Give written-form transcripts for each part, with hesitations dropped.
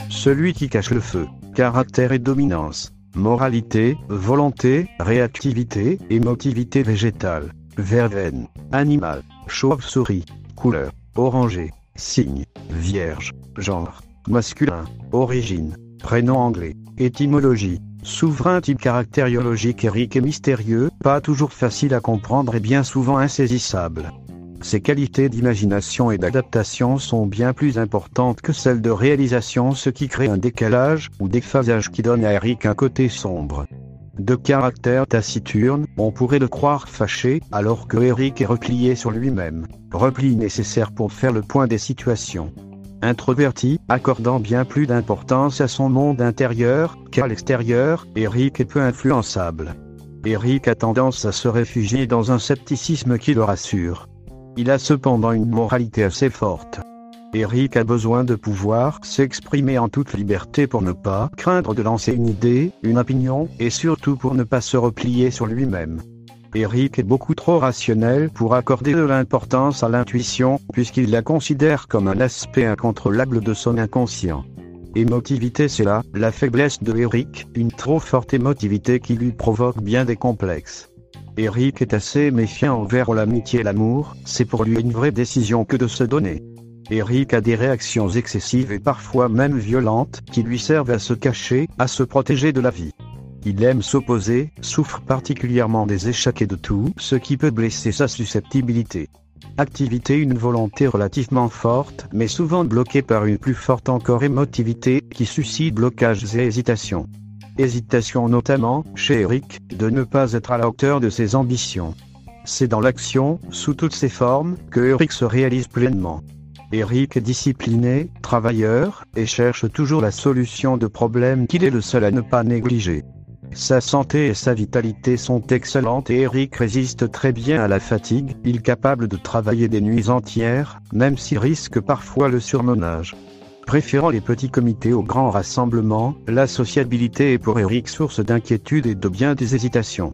Celui qui cache le feu, caractère et dominance, moralité, volonté, réactivité, émotivité végétale, verveine, animal, chauve-souris, couleur, orangé, signe, vierge, genre, masculin, origine, prénom anglais, étymologie, souverain type caractériologique Eric est mystérieux, pas toujours facile à comprendre et bien souvent insaisissable. Ses qualités d'imagination et d'adaptation sont bien plus importantes que celles de réalisation, ce qui crée un décalage ou déphasage qui donne à Eric un côté sombre. De caractère taciturne, on pourrait le croire fâché, alors que Eric est replié sur lui-même, repli nécessaire pour faire le point des situations. Introverti, accordant bien plus d'importance à son monde intérieur qu'à l'extérieur, Eric est peu influençable. Eric a tendance à se réfugier dans un scepticisme qui le rassure. Il a cependant une moralité assez forte. Eric a besoin de pouvoir s'exprimer en toute liberté pour ne pas craindre de lancer une idée, une opinion, et surtout pour ne pas se replier sur lui-même. Eric est beaucoup trop rationnel pour accorder de l'importance à l'intuition, puisqu'il la considère comme un aspect incontrôlable de son inconscient. Émotivité, c'est là la faiblesse de Eric, une trop forte émotivité qui lui provoque bien des complexes. Eric est assez méfiant envers l'amitié et l'amour, c'est pour lui une vraie décision que de se donner. Eric a des réactions excessives et parfois même violentes, qui lui servent à se cacher, à se protéger de la vie. Il aime s'opposer, souffre particulièrement des échecs et de tout ce qui peut blesser sa susceptibilité. Activité, une volonté relativement forte, mais souvent bloquée par une plus forte encore émotivité, qui suscite blocages et hésitations. Hésitation notamment, chez Eric, de ne pas être à la hauteur de ses ambitions. C'est dans l'action, sous toutes ses formes, que Eric se réalise pleinement. Eric est discipliné, travailleur, et cherche toujours la solution de problèmes qu'il est le seul à ne pas négliger. Sa santé et sa vitalité sont excellentes et Eric résiste très bien à la fatigue, il est capable de travailler des nuits entières, même s'il risque parfois le surmenage. Préférant les petits comités aux grands rassemblements, la sociabilité est pour Eric source d'inquiétude et de bien des hésitations.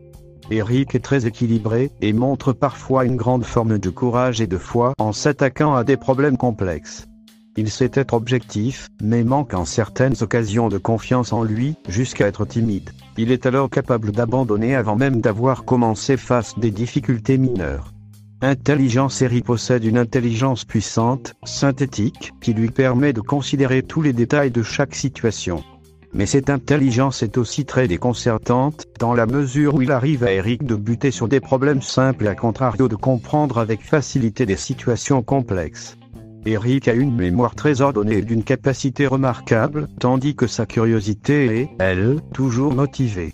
Eric est très équilibré, et montre parfois une grande forme de courage et de foi en s'attaquant à des problèmes complexes. Il sait être objectif, mais manque en certaines occasions de confiance en lui, jusqu'à être timide. Il est alors capable d'abandonner avant même d'avoir commencé face des difficultés mineures. Intelligence, Eric possède une intelligence puissante, synthétique, qui lui permet de considérer tous les détails de chaque situation. Mais cette intelligence est aussi très déconcertante, dans la mesure où il arrive à Eric de buter sur des problèmes simples et à contrario de comprendre avec facilité des situations complexes. Eric a une mémoire très ordonnée et d'une capacité remarquable, tandis que sa curiosité est, elle, toujours motivée.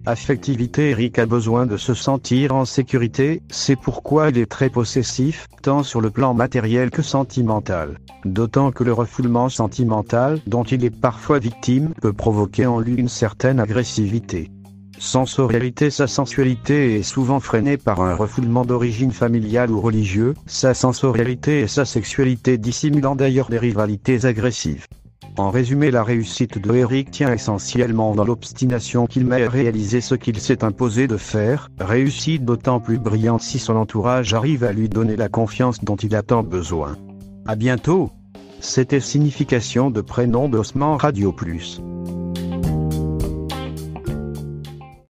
Affectivité, Eric a besoin de se sentir en sécurité, c'est pourquoi il est très possessif, tant sur le plan matériel que sentimental. D'autant que le refoulement sentimental, dont il est parfois victime, peut provoquer en lui une certaine agressivité. Sensorialité, sa sensualité est souvent freinée par un refoulement d'origine familiale ou religieux, sa sensorialité et sa sexualité dissimulant d'ailleurs des rivalités agressives. En résumé, la réussite de Eric tient essentiellement dans l'obstination qu'il met à réaliser ce qu'il s'est imposé de faire, réussite d'autant plus brillante si son entourage arrive à lui donner la confiance dont il a tant besoin. À bientôt. C'était Signification de prénom d'Osman Radio Plus.